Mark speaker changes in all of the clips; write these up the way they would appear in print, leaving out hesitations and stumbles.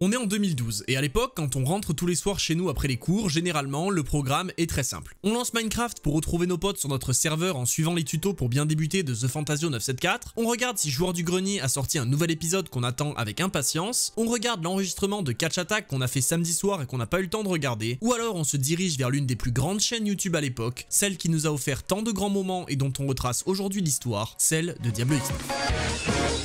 Speaker 1: On est en 2012 et à l'époque, quand on rentre tous les soirs chez nous après les cours, généralement le programme est très simple. On lance Minecraft pour retrouver nos potes sur notre serveur en suivant les tutos pour bien débuter de The Fantasio 974. On regarde si Joueur du Grenier a sorti un nouvel épisode qu'on attend avec impatience. On regarde l'enregistrement de Catch Attack qu'on a fait samedi soir et qu'on n'a pas eu le temps de regarder. Ou alors on se dirige vers l'une des plus grandes chaînes YouTube à l'époque, celle qui nous a offert tant de grands moments et dont on retrace aujourd'hui l'histoire, celle de Diablo X9.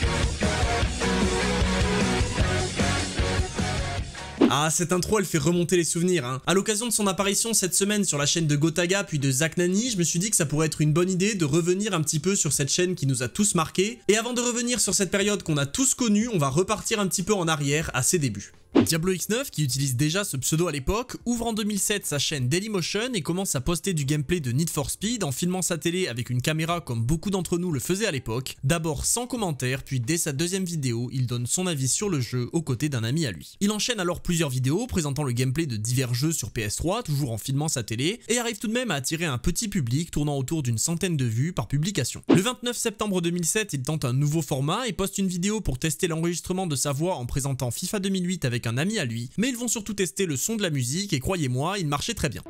Speaker 1: Ah, cette intro elle fait remonter les souvenirs hein. À l'occasion de son apparition cette semaine sur la chaîne de Gotaga puis de Zach Nani, je me suis dit que ça pourrait être une bonne idée de revenir un petit peu sur cette chaîne qui nous a tous marqués. Et avant de revenir sur cette période qu'on a tous connue, on va repartir un petit peu en arrière à ses débuts. Diablo X9, qui utilise déjà ce pseudo à l'époque, ouvre en 2007 sa chaîne Dailymotion et commence à poster du gameplay de Need for Speed en filmant sa télé avec une caméra comme beaucoup d'entre nous le faisaient à l'époque. D'abord sans commentaire, puis dès sa deuxième vidéo, il donne son avis sur le jeu aux côtés d'un ami à lui. Il enchaîne alors plusieurs vidéos présentant le gameplay de divers jeux sur PS3, toujours en filmant sa télé, et arrive tout de même à attirer un petit public tournant autour d'une centaine de vues par publication. Le 29 septembre 2007, il tente un nouveau format et poste une vidéo pour tester l'enregistrement de sa voix en présentant FIFA 2008 avec un ami à lui, mais ils vont surtout tester le son de la musique et croyez-moi, il marchait très bien.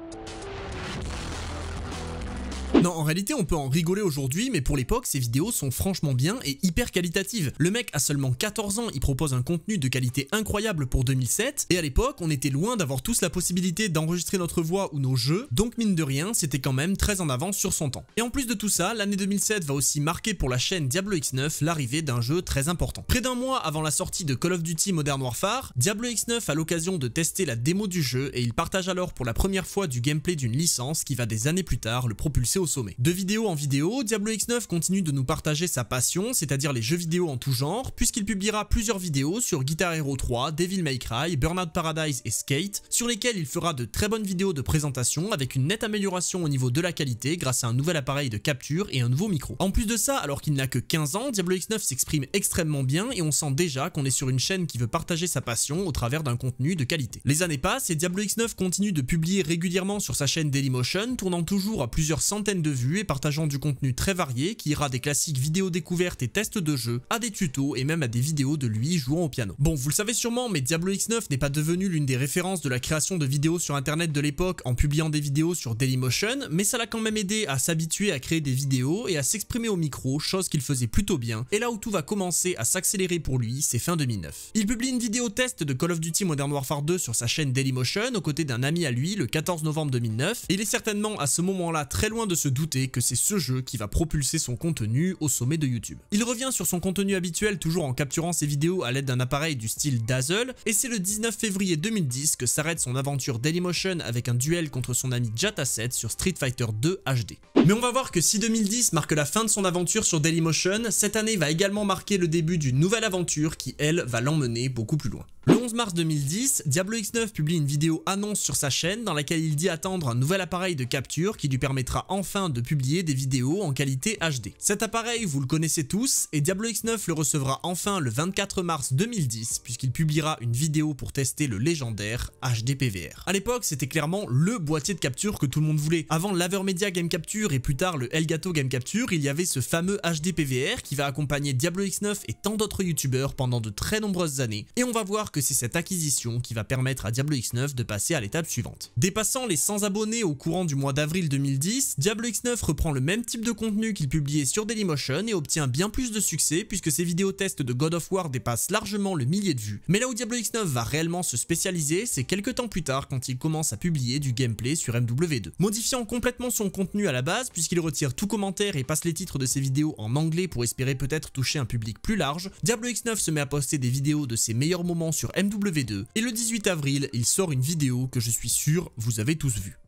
Speaker 1: Non, en réalité, on peut en rigoler aujourd'hui, mais pour l'époque, ces vidéos sont franchement bien et hyper qualitatives. Le mec a seulement 14 ans, il propose un contenu de qualité incroyable pour 2007, et à l'époque, on était loin d'avoir tous la possibilité d'enregistrer notre voix ou nos jeux, donc mine de rien, c'était quand même très en avance sur son temps. Et en plus de tout ça, l'année 2007 va aussi marquer pour la chaîne Diablo X9 l'arrivée d'un jeu très important. Près d'un mois avant la sortie de Call of Duty Modern Warfare, Diablo X9 a l'occasion de tester la démo du jeu et il partage alors pour la première fois du gameplay d'une licence qui va des années plus tard le propulser au sommet. De vidéo en vidéo, Diablo X9 continue de nous partager sa passion, c'est-à-dire les jeux vidéo en tout genre, puisqu'il publiera plusieurs vidéos sur Guitar Hero 3, Devil May Cry, Burnout Paradise et Skate, sur lesquelles il fera de très bonnes vidéos de présentation avec une nette amélioration au niveau de la qualité grâce à un nouvel appareil de capture et un nouveau micro. En plus de ça, alors qu'il n'a que 15 ans, Diablo X9 s'exprime extrêmement bien et on sent déjà qu'on est sur une chaîne qui veut partager sa passion au travers d'un contenu de qualité. Les années passent et Diablo X9 continue de publier régulièrement sur sa chaîne Dailymotion, tournant toujours à plusieurs centaines de vues et partageant du contenu très varié qui ira des classiques vidéos découvertes et tests de jeux, à des tutos et même à des vidéos de lui jouant au piano. Bon, vous le savez sûrement, mais Diablo X9 n'est pas devenu l'une des références de la création de vidéos sur internet de l'époque en publiant des vidéos sur Dailymotion, mais ça l'a quand même aidé à s'habituer à créer des vidéos et à s'exprimer au micro, chose qu'il faisait plutôt bien, et là où tout va commencer à s'accélérer pour lui, c'est fin 2009. Il publie une vidéo test de Call of Duty Modern Warfare 2 sur sa chaîne Dailymotion aux côtés d'un ami à lui le 14 novembre 2009, et il est certainement à ce moment-là très loin de se douter que c'est ce jeu qui va propulser son contenu au sommet de YouTube. Il revient sur son contenu habituel toujours en capturant ses vidéos à l'aide d'un appareil du style Dazzle et c'est le 19 février 2010 que s'arrête son aventure Dailymotion avec un duel contre son ami Jata7 sur Street Fighter 2 HD. Mais on va voir que si 2010 marque la fin de son aventure sur Dailymotion, cette année va également marquer le début d'une nouvelle aventure qui elle va l'emmener beaucoup plus loin. Le 11 mars 2010, Diablo X9 publie une vidéo annonce sur sa chaîne dans laquelle il dit attendre un nouvel appareil de capture qui lui permettra enfin de publier des vidéos en qualité HD. Cet appareil, vous le connaissez tous, et Diablo X9 le recevra enfin le 24 mars 2010 puisqu'il publiera une vidéo pour tester le légendaire HD PVR. A l'époque, c'était clairement le boîtier de capture que tout le monde voulait. Avant l'Avermedia Game Capture et plus tard le Elgato Game Capture, il y avait ce fameux HD PVR qui va accompagner Diablo X9 et tant d'autres youtubeurs pendant de très nombreuses années, et on va voir que c'est cette acquisition qui va permettre à Diablo X9 de passer à l'étape suivante. Dépassant les 100 abonnés au courant du mois d'avril 2010, Diablo X9 reprend le même type de contenu qu'il publiait sur Dailymotion et obtient bien plus de succès puisque ses vidéos tests de God of War dépassent largement le millier de vues. Mais là où Diablo X9 va réellement se spécialiser, c'est quelques temps plus tard quand il commence à publier du gameplay sur MW2. Modifiant complètement son contenu à la base puisqu'il retire tout commentaire et passe les titres de ses vidéos en anglais pour espérer peut-être toucher un public plus large, Diablo X9 se met à poster des vidéos de ses meilleurs moments sur MW2 et le 18 avril, il sort une vidéo que je suis sûr vous avez tous vue.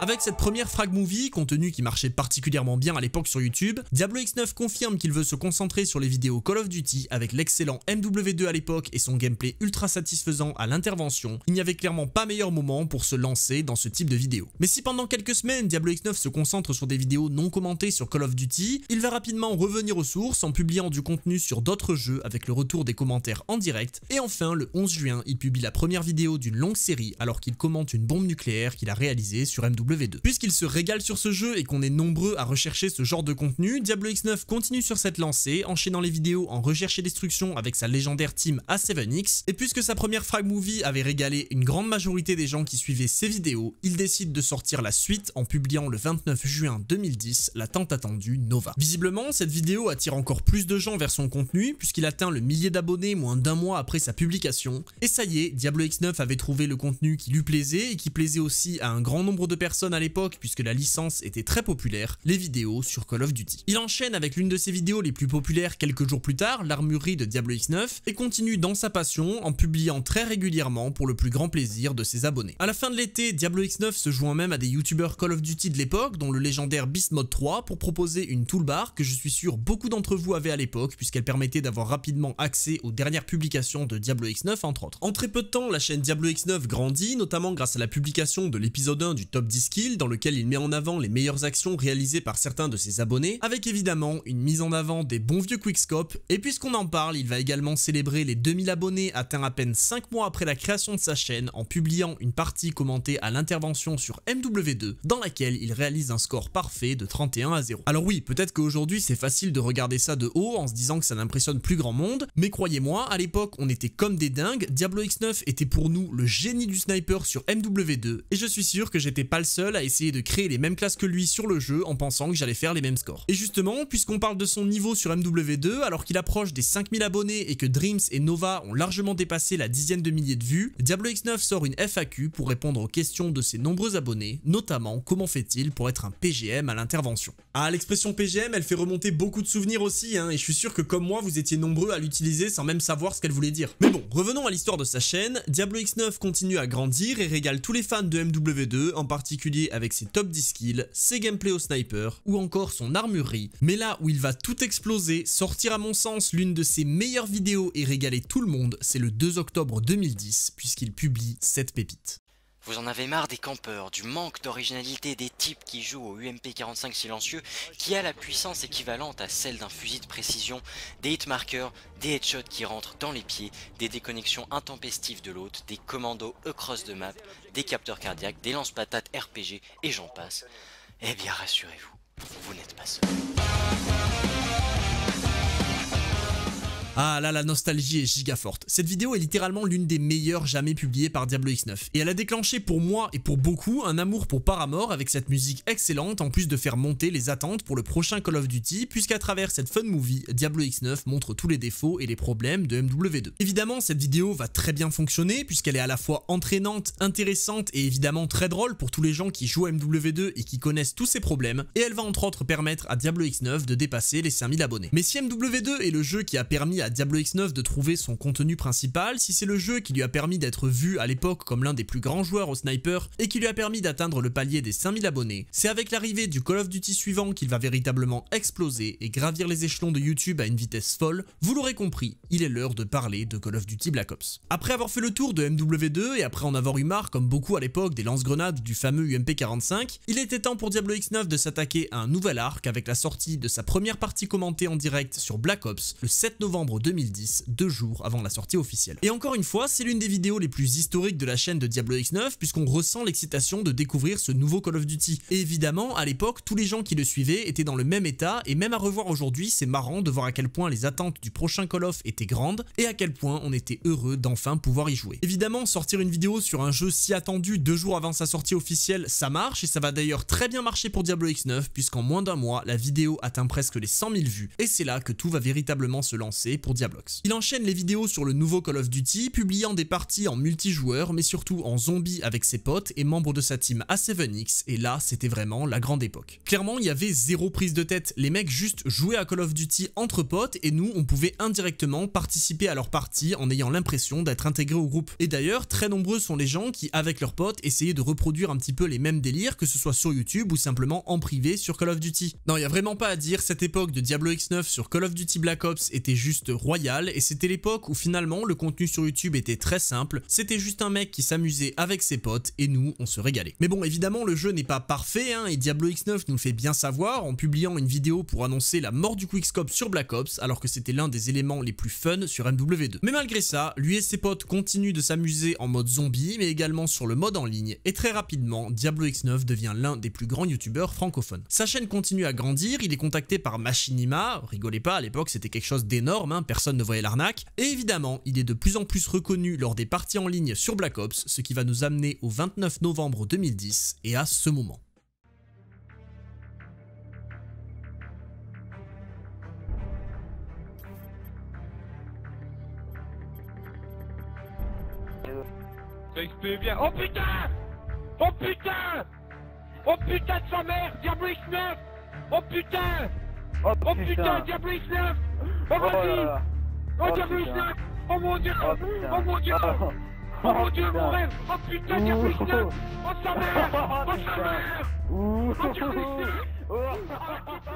Speaker 1: Avec cette première frag movie, contenu qui marchait particulièrement bien à l'époque sur YouTube, Diablo X9 confirme qu'il veut se concentrer sur les vidéos Call of Duty avec l'excellent MW2 à l'époque et son gameplay ultra satisfaisant à l'intervention. Il n'y avait clairement pas meilleur moment pour se lancer dans ce type de vidéo. Mais si pendant quelques semaines Diablo X9 se concentre sur des vidéos non commentées sur Call of Duty, il va rapidement revenir aux sources en publiant du contenu sur d'autres jeux avec le retour des commentaires en direct. Et enfin, le 11 juin, il publie la première vidéo d'une longue série alors qu'il commente une bombe nucléaire qu'il a réalisée sur MW2. MW2. Puisqu'il se régale sur ce jeu et qu'on est nombreux à rechercher ce genre de contenu, Diablo X9 continue sur cette lancée, enchaînant les vidéos en recherche et destruction avec sa légendaire team A7X, et puisque sa première frag movie avait régalé une grande majorité des gens qui suivaient ses vidéos, il décide de sortir la suite en publiant le 29 juin 2010 la tant attendue Nova. Visiblement, cette vidéo attire encore plus de gens vers son contenu, puisqu'il atteint le millier d'abonnés moins d'un mois après sa publication, et ça y est, Diablo X9 avait trouvé le contenu qui lui plaisait et qui plaisait aussi à un grand nombre de personnes à l'époque puisque la licence était très populaire, les vidéos sur Call of Duty. Il enchaîne avec l'une de ses vidéos les plus populaires quelques jours plus tard, l'armurerie de Diablo X9, et continue dans sa passion en publiant très régulièrement pour le plus grand plaisir de ses abonnés. À la fin de l'été, Diablo X9 se joint même à des youtubeurs Call of Duty de l'époque, dont le légendaire Beast Mode 3, pour proposer une toolbar que je suis sûr beaucoup d'entre vous avaient à l'époque puisqu'elle permettait d'avoir rapidement accès aux dernières publications de Diablo X9 entre autres. En très peu de temps, la chaîne Diablo X9 grandit, notamment grâce à la publication de l'épisode 1 du Top 10 Kills, dans lequel il met en avant les meilleures actions réalisées par certains de ses abonnés, avec évidemment une mise en avant des bons vieux quickscope, et puisqu'on en parle, il va également célébrer les 2000 abonnés atteints à peine 5 mois après la création de sa chaîne en publiant une partie commentée à l'intervention sur MW2, dans laquelle il réalise un score parfait de 31-0. Alors oui, peut-être qu'aujourd'hui c'est facile de regarder ça de haut en se disant que ça n'impressionne plus grand monde, mais croyez-moi, à l'époque on était comme des dingues, Diablo X9 était pour nous le génie du sniper sur MW2, et je suis sûr que j'étais pas le seul à essayer de créer les mêmes classes que lui sur le jeu en pensant que j'allais faire les mêmes scores. Et justement, puisqu'on parle de son niveau sur MW2, alors qu'il approche des 5000 abonnés et que Dreams et Nova ont largement dépassé la dizaine de milliers de vues, Diablo X9 sort une FAQ pour répondre aux questions de ses nombreux abonnés, notamment comment fait-il pour être un PGM à l'intervention. Ah, l'expression PGM, elle fait remonter beaucoup de souvenirs aussi, et je suis sûr que comme moi, vous étiez nombreux à l'utiliser sans même savoir ce qu'elle voulait dire. Mais bon, revenons à l'histoire de sa chaîne, Diablo X9 continue à grandir et régale tous les fans de MW2, en particulier avec ses top 10 kills, ses gameplays au sniper, ou encore son armurerie. Mais là où il va tout exploser, sortir à mon sens l'une de ses meilleures vidéos et régaler tout le monde, c'est le 2 octobre 2010, puisqu'il publie cette pépite.
Speaker 2: Vous en avez marre des campeurs, du manque d'originalité des types qui jouent au UMP45 silencieux qui a la puissance équivalente à celle d'un fusil de précision, des hitmarkers, des headshots qui rentrent dans les pieds, des déconnexions intempestives de l'hôte, des commandos across the map, des capteurs cardiaques, des lance-patates RPG et j'en passe. Eh bien rassurez-vous, vous n'êtes pas seul.
Speaker 1: Ah là, la nostalgie est giga forte. Cette vidéo est littéralement l'une des meilleures jamais publiées par Diablo X9. Et elle a déclenché pour moi et pour beaucoup un amour pour Paramore avec cette musique excellente en plus de faire monter les attentes pour le prochain Call of Duty puisqu'à travers cette fun movie, Diablo X9 montre tous les défauts et les problèmes de MW2. Évidemment, cette vidéo va très bien fonctionner puisqu'elle est à la fois entraînante, intéressante et évidemment très drôle pour tous les gens qui jouent à MW2 et qui connaissent tous ces problèmes. Et elle va entre autres permettre à Diablo X9 de dépasser les 5000 abonnés. Mais si MW2 est le jeu qui a permis à Diablo X9 de trouver son contenu principal, si c'est le jeu qui lui a permis d'être vu à l'époque comme l'un des plus grands joueurs au sniper et qui lui a permis d'atteindre le palier des 5000 abonnés, c'est avec l'arrivée du Call of Duty suivant qu'il va véritablement exploser et gravir les échelons de YouTube à une vitesse folle. Vous l'aurez compris, il est l'heure de parler de Call of Duty Black Ops. Après avoir fait le tour de MW2 et après en avoir eu marre comme beaucoup à l'époque des lance-grenades du fameux UMP45, il était temps pour Diablo X9 de s'attaquer à un nouvel arc avec la sortie de sa première partie commentée en direct sur Black Ops le 7 novembre 2010, 2 jours avant la sortie officielle. Et encore une fois, c'est l'une des vidéos les plus historiques de la chaîne de Diablo X9 puisqu'on ressent l'excitation de découvrir ce nouveau Call of Duty. Et évidemment, à l'époque, tous les gens qui le suivaient étaient dans le même état et même à revoir aujourd'hui, c'est marrant de voir à quel point les attentes du prochain Call of étaient grandes et à quel point on était heureux d'enfin pouvoir y jouer. Évidemment, sortir une vidéo sur un jeu si attendu 2 jours avant sa sortie officielle, ça marche et ça va d'ailleurs très bien marcher pour Diablo X9 puisqu'en moins d'un mois, la vidéo atteint presque les 100 000 vues et c'est là que tout va véritablement se lancer pour Diablox. Il enchaîne les vidéos sur le nouveau Call of Duty, publiant des parties en multijoueur mais surtout en zombie avec ses potes et membres de sa team A7X et là c'était vraiment la grande époque. Clairement il y avait zéro prise de tête, les mecs juste jouaient à Call of Duty entre potes et nous on pouvait indirectement participer à leur partie en ayant l'impression d'être intégré au groupe. Et d'ailleurs très nombreux sont les gens qui avec leurs potes essayaient de reproduire un petit peu les mêmes délires que ce soit sur YouTube ou simplement en privé sur Call of Duty. Non il y a vraiment pas à dire, cette époque de Diablo X9 sur Call of Duty Black Ops était juste juste royal et c'était l'époque où finalement le contenu sur YouTube était très simple, c'était juste un mec qui s'amusait avec ses potes et nous on se régalait. Mais bon, évidemment le jeu n'est pas parfait et Diablo X9 nous le fait bien savoir en publiant une vidéo pour annoncer la mort du quickscope sur Black Ops alors que c'était l'un des éléments les plus fun sur MW2. Mais malgré ça, lui et ses potes continuent de s'amuser en mode zombie mais également sur le mode en ligne et très rapidement Diablo X9 devient l'un des plus grands youtubeurs francophones. Sa chaîne continue à grandir, il est contacté par Machinima, rigolez pas, à l'époque c'était quelque chose d'énorme, personne ne voyait l'arnaque, et évidemment il est de plus en plus reconnu lors des parties en ligne sur Black Ops, ce qui va nous amener au 29 novembre 2010 et à ce moment.
Speaker 3: Ça XP bien. Oh putain! Oh putain! Oh putain de sa mère! Diablo X9! Oh putain! Oh putain, Diablo X9! Oh vas-y! Oh Diablo X9! Oh mon dieu! Oh mon dieu! Oh mon dieu, mon rêve! Oh putain, Diablo X9! Oh sa mère! Oh sa mère! Oh Diablo X9!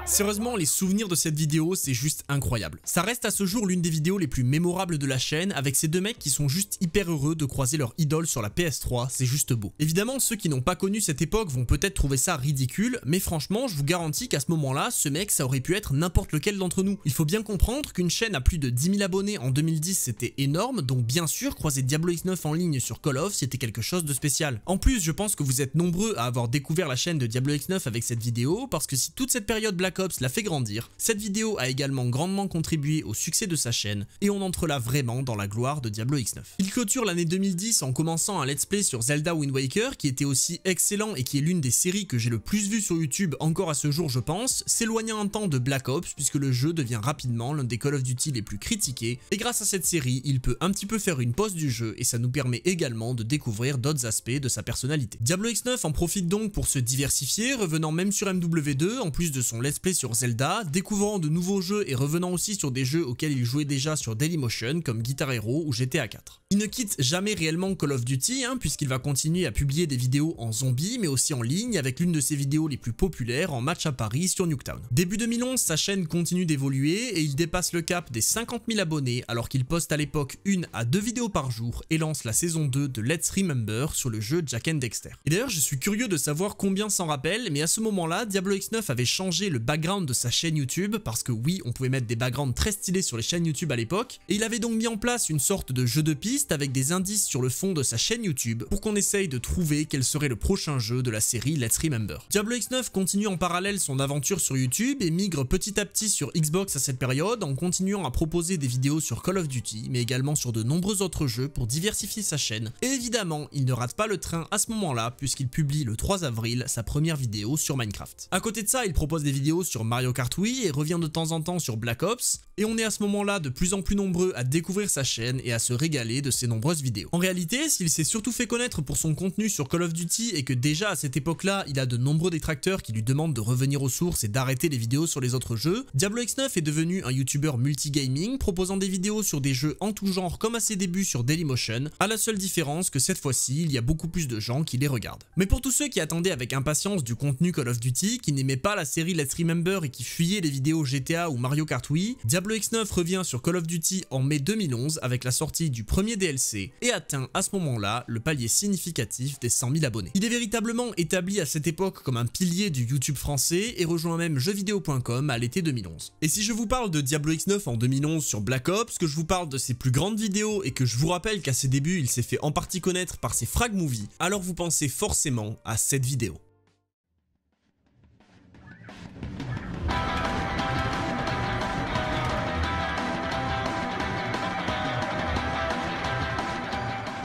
Speaker 1: Sérieusement, les souvenirs de cette vidéo, c'est juste incroyable. Ça reste à ce jour l'une des vidéos les plus mémorables de la chaîne, avec ces deux mecs qui sont juste hyper heureux de croiser leur idole sur la PS3, c'est juste beau. Évidemment, ceux qui n'ont pas connu cette époque vont peut-être trouver ça ridicule, mais franchement, je vous garantis qu'à ce moment-là, ce mec, ça aurait pu être n'importe lequel d'entre nous. Il faut bien comprendre qu'une chaîne à plus de 10 000 abonnés en 2010, c'était énorme, donc bien sûr, croiser Diablo X9 en ligne sur Call of, c'était quelque chose de spécial. En plus, je pense que vous êtes nombreux à avoir découvert la chaîne de Diablo X9 avec cette vidéo, parce que si toute cette période Black Ops l'a fait grandir, cette vidéo a également grandement contribué au succès de sa chaîne et on entre là vraiment dans la gloire de Diablo X9. Il clôture l'année 2010 en commençant un let's play sur Zelda Wind Waker qui était aussi excellent et qui est l'une des séries que j'ai le plus vues sur YouTube encore à ce jour je pense, s'éloignant un temps de Black Ops puisque le jeu devient rapidement l'un des Call of Duty les plus critiqués et grâce à cette série il peut un petit peu faire une pause du jeu et ça nous permet également de découvrir d'autres aspects de sa personnalité. Diablo X9 en profite donc pour se diversifier, revenant même sur MW2 en plus de son let's play sur Zelda, découvrant de nouveaux jeux et revenant aussi sur des jeux auxquels il jouait déjà sur Dailymotion comme Guitar Hero ou GTA 4. Il ne quitte jamais réellement Call of Duty puisqu'il va continuer à publier des vidéos en zombie mais aussi en ligne avec l'une de ses vidéos les plus populaires en match à Paris sur Nuketown. Début 2011, sa chaîne continue d'évoluer et il dépasse le cap des 50 000 abonnés alors qu'il poste à l'époque 1 à 2 vidéos par jour et lance la saison 2 de Let's Remember sur le jeu Jak and Daxter. Et d'ailleurs je suis curieux de savoir combien s'en rappelle mais à ce moment-là Diablo X9 avait changé le background de sa chaîne YouTube parce que oui on pouvait mettre des backgrounds très stylés sur les chaînes YouTube à l'époque et il avait donc mis en place une sorte de jeu de piste avec des indices sur le fond de sa chaîne YouTube pour qu'on essaye de trouver quel serait le prochain jeu de la série Let's Remember. Diablo X9 continue en parallèle son aventure sur YouTube et migre petit à petit sur Xbox à cette période en continuant à proposer des vidéos sur Call of Duty mais également sur de nombreux autres jeux pour diversifier sa chaîne et évidemment il ne rate pas le train à ce moment-là puisqu'il publie le 3 avril sa première vidéo sur Minecraft. À côté de ça il propose des vidéos sur Mario Kart Wii et revient de temps en temps sur Black Ops et on est à ce moment-là de plus en plus nombreux à découvrir sa chaîne et à se régaler de ses nombreuses vidéos. En réalité, s'il s'est surtout fait connaître pour son contenu sur Call of Duty et que déjà à cette époque-là, il a de nombreux détracteurs qui lui demandent de revenir aux sources et d'arrêter les vidéos sur les autres jeux, Diablo X9 est devenu un youtubeur multigaming proposant des vidéos sur des jeux en tout genre comme à ses débuts sur Dailymotion, à la seule différence que cette fois-ci, il y a beaucoup plus de gens qui les regardent. Mais pour tous ceux qui attendaient avec impatience du contenu Call of Duty, qui n'aimaient pas la série Let's Remember et qui fuyaient les vidéos GTA ou Mario Kart Wii, Diablo X9 revient sur Call of Duty en mai 2011 avec la sortie du premier DLC et atteint à ce moment-là le palier significatif des 100 000 abonnés. Il est véritablement établi à cette époque comme un pilier du YouTube français et rejoint même jeuxvideo.com à l'été 2011. Et si je vous parle de Diablo X9 en 2011 sur Black Ops, que je vous parle de ses plus grandes vidéos et que je vous rappelle qu'à ses débuts il s'est fait en partie connaître par ses frag movies, alors vous pensez forcément à cette vidéo.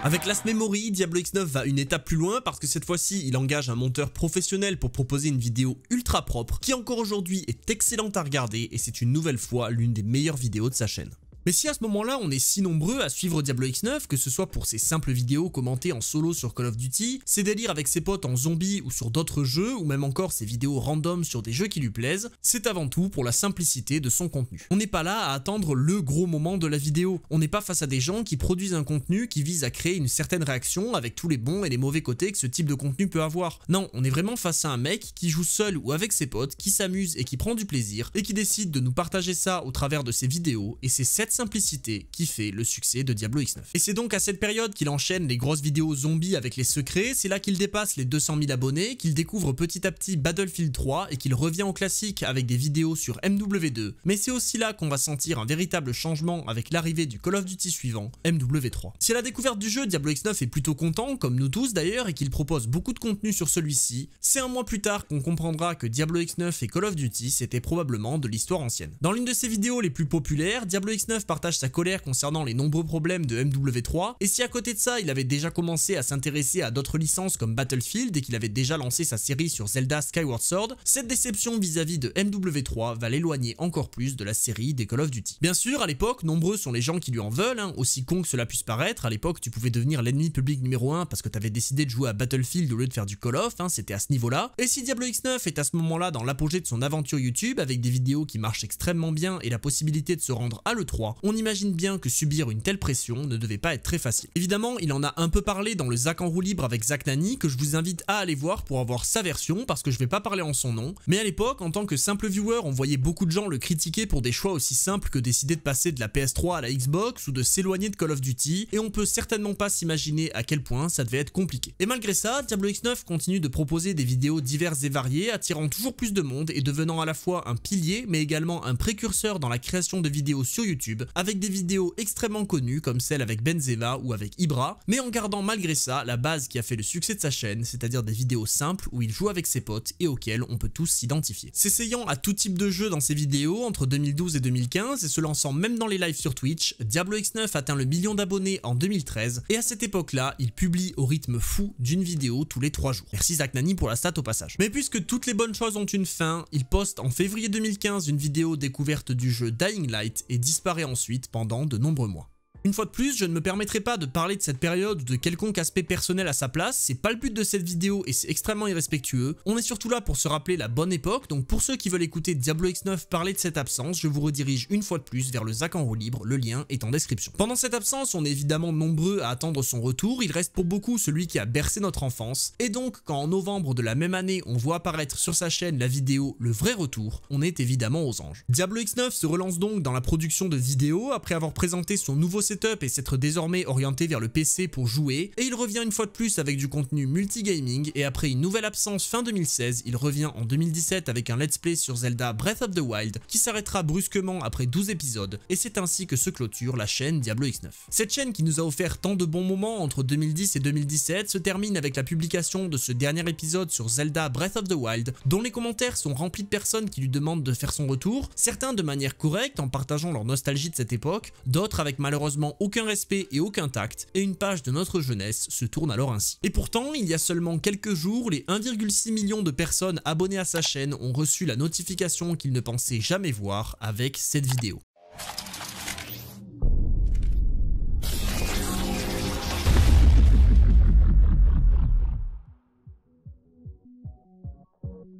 Speaker 1: Avec Last Memory, Diablo X9 va une étape plus loin parce que cette fois-ci, il engage un monteur professionnel pour proposer une vidéo ultra propre qui encore aujourd'hui est excellente à regarder et c'est une nouvelle fois l'une des meilleures vidéos de sa chaîne. Mais si à ce moment-là on est si nombreux à suivre Diablo X9, que ce soit pour ses simples vidéos commentées en solo sur Call of Duty, ses délires avec ses potes en zombie ou sur d'autres jeux, ou même encore ses vidéos random sur des jeux qui lui plaisent, c'est avant tout pour la simplicité de son contenu. On n'est pas là à attendre le gros moment de la vidéo, on n'est pas face à des gens qui produisent un contenu qui vise à créer une certaine réaction avec tous les bons et les mauvais côtés que ce type de contenu peut avoir. Non, on est vraiment face à un mec qui joue seul ou avec ses potes, qui s'amuse et qui prend du plaisir, et qui décide de nous partager ça au travers de ses vidéos, et c'est cette simplicité qui fait le succès de Diablo X9. Et c'est donc à cette période qu'il enchaîne les grosses vidéos zombies avec les secrets, c'est là qu'il dépasse les 200 000 abonnés, qu'il découvre petit à petit Battlefield 3 et qu'il revient au classique avec des vidéos sur MW2, mais c'est aussi là qu'on va sentir un véritable changement avec l'arrivée du Call of Duty suivant, MW3. Si à la découverte du jeu, Diablo X9 est plutôt content, comme nous tous d'ailleurs, et qu'il propose beaucoup de contenu sur celui-ci, c'est un mois plus tard qu'on comprendra que Diablo X9 et Call of Duty c'était probablement de l'histoire ancienne. Dans l'une de ses vidéos les plus populaires, Diablo X9 partage sa colère concernant les nombreux problèmes de MW3, et si à côté de ça il avait déjà commencé à s'intéresser à d'autres licences comme Battlefield et qu'il avait déjà lancé sa série sur Zelda Skyward Sword, cette déception vis-à-vis de MW3 va l'éloigner encore plus de la série des Call of Duty. Bien sûr, à l'époque, nombreux sont les gens qui lui en veulent, aussi con que cela puisse paraître. À l'époque, tu pouvais devenir l'ennemi public numéro 1 parce que tu avais décidé de jouer à Battlefield au lieu de faire du Call of, c'était à ce niveau-là. Et si Diablo X9 est à ce moment-là dans l'apogée de son aventure YouTube avec des vidéos qui marchent extrêmement bien et la possibilité de se rendre à l'E3, on imagine bien que subir une telle pression ne devait pas être très facile. Évidemment, il en a un peu parlé dans le Zach en roue libre avec Zach Nani, que je vous invite à aller voir pour avoir sa version, parce que je vais pas parler en son nom. Mais à l'époque, en tant que simple viewer, on voyait beaucoup de gens le critiquer pour des choix aussi simples que décider de passer de la PS3 à la Xbox ou de s'éloigner de Call of Duty, et on peut certainement pas s'imaginer à quel point ça devait être compliqué. Et malgré ça, Diablo X9 continue de proposer des vidéos diverses et variées, attirant toujours plus de monde et devenant à la fois un pilier mais également un précurseur dans la création de vidéos sur YouTube, avec des vidéos extrêmement connues comme celle avec Benzema ou avec Ibra, mais en gardant malgré ça la base qui a fait le succès de sa chaîne, c'est-à-dire des vidéos simples où il joue avec ses potes et auxquelles on peut tous s'identifier. S'essayant à tout type de jeu dans ses vidéos entre 2012 et 2015 et se lançant même dans les lives sur Twitch, Diablo X9 atteint le million d'abonnés en 2013 et à cette époque-là, il publie au rythme fou d'une vidéo tous les 3 jours. Merci Zach Nani pour la stat au passage. Mais puisque toutes les bonnes choses ont une fin, il poste en février 2015 une vidéo découverte du jeu Dying Light et disparaît ensuite pendant de nombreux mois. Une fois de plus, je ne me permettrai pas de parler de cette période ou de quelconque aspect personnel à sa place, c'est pas le but de cette vidéo et c'est extrêmement irrespectueux. On est surtout là pour se rappeler la bonne époque, donc pour ceux qui veulent écouter Diablo X9 parler de cette absence, je vous redirige une fois de plus vers le Zach en roue libre, le lien est en description. Pendant cette absence, on est évidemment nombreux à attendre son retour, il reste pour beaucoup celui qui a bercé notre enfance, et donc quand en novembre de la même année on voit apparaître sur sa chaîne la vidéo Le Vrai Retour, on est évidemment aux anges. Diablo X9 se relance donc dans la production de vidéos après avoir présenté son nouveau setup et s'être désormais orienté vers le PC pour jouer, et il revient une fois de plus avec du contenu multigaming, et après une nouvelle absence fin 2016, il revient en 2017 avec un let's play sur Zelda Breath of the Wild qui s'arrêtera brusquement après 12 épisodes, et c'est ainsi que se clôture la chaîne Diablo X9. Cette chaîne qui nous a offert tant de bons moments entre 2010 et 2017 se termine avec la publication de ce dernier épisode sur Zelda Breath of the Wild, dont les commentaires sont remplis de personnes qui lui demandent de faire son retour, certains de manière correcte en partageant leur nostalgie de cette époque, d'autres avec malheureusement aucun respect et aucun tact, et une page de notre jeunesse se tourne alors ainsi. Et pourtant, il y a seulement quelques jours, les 1,6 million de personnes abonnées à sa chaîne ont reçu la notification qu'ils ne pensaient jamais voir avec cette vidéo.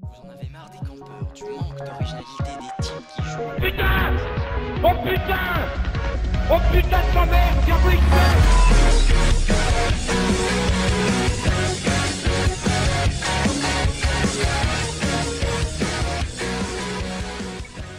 Speaker 2: Vous en avez marre des campeurs, du manque d'originalité des types qui jouent.
Speaker 3: Putain! Oh putain! Oh putain de ta mère, Diablo X9!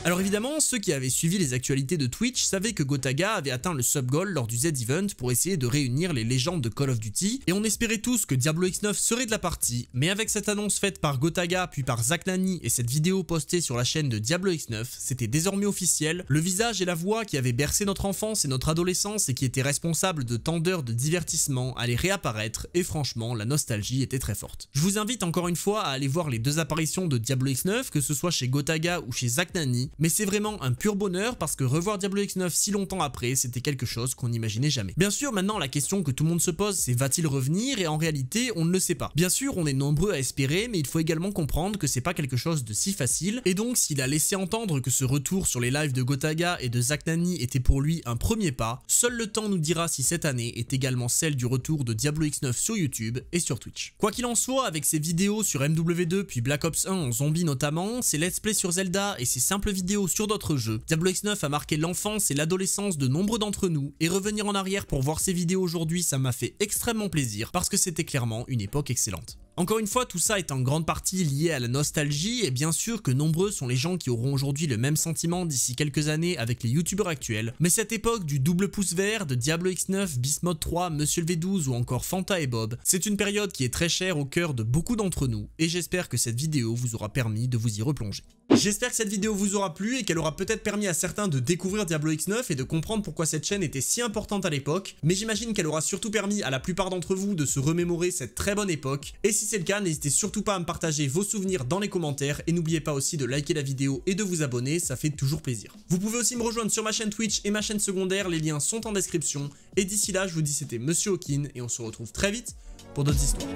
Speaker 1: Alors évidemment, ceux qui avaient suivi les actualités de Twitch savaient que Gotaga avait atteint le sub-goal lors du Z-Event pour essayer de réunir les légendes de Call of Duty, et on espérait tous que Diablo X9 serait de la partie, mais avec cette annonce faite par Gotaga puis par Zach Nani et cette vidéo postée sur la chaîne de Diablo X9, c'était désormais officiel, le visage et la voix qui avaient bercé notre enfance et notre adolescence et qui étaient responsables de tant d'heures de divertissement allaient réapparaître, et franchement, la nostalgie était très forte. Je vous invite encore une fois à aller voir les deux apparitions de Diablo X9, que ce soit chez Gotaga ou chez Zach Nani, mais c'est vraiment un pur bonheur parce que revoir Diablo X9 si longtemps après, c'était quelque chose qu'on n'imaginait jamais. Bien sûr, maintenant la question que tout le monde se pose, c'est va-t-il revenir, et en réalité, on ne le sait pas. Bien sûr, on est nombreux à espérer, mais il faut également comprendre que c'est pas quelque chose de si facile, et donc s'il a laissé entendre que ce retour sur les lives de Gotaga et de Zach Nani était pour lui un premier pas, seul le temps nous dira si cette année est également celle du retour de Diablo X9 sur YouTube et sur Twitch. Quoi qu'il en soit, avec ses vidéos sur MW2 puis Black Ops 1 en zombie notamment, ses let's play sur Zelda et ses simples vidéos sur d'autres jeux. Diablo X9 a marqué l'enfance et l'adolescence de nombreux d'entre nous, et revenir en arrière pour voir ces vidéos aujourd'hui, ça m'a fait extrêmement plaisir, parce que c'était clairement une époque excellente. Encore une fois, tout ça est en grande partie lié à la nostalgie, et bien sûr que nombreux sont les gens qui auront aujourd'hui le même sentiment d'ici quelques années avec les youtubeurs actuels, mais cette époque du double pouce vert, de Diablo X9, Beast Mode 3, Monsieur le V12 ou encore Fanta et Bob, c'est une période qui est très chère au cœur de beaucoup d'entre nous, et j'espère que cette vidéo vous aura permis de vous y replonger. J'espère que cette vidéo vous aura plu et qu'elle aura peut-être permis à certains de découvrir Diablo X9 et de comprendre pourquoi cette chaîne était si importante à l'époque, mais j'imagine qu'elle aura surtout permis à la plupart d'entre vous de se remémorer cette très bonne époque, et si c'est le cas, n'hésitez surtout pas à me partager vos souvenirs dans les commentaires, et n'oubliez pas aussi de liker la vidéo et de vous abonner, ça fait toujours plaisir. Vous pouvez aussi me rejoindre sur ma chaîne Twitch et ma chaîne secondaire, les liens sont en description, et d'ici là, je vous dis c'était Monsieur Hawkin, et on se retrouve très vite pour d'autres histoires.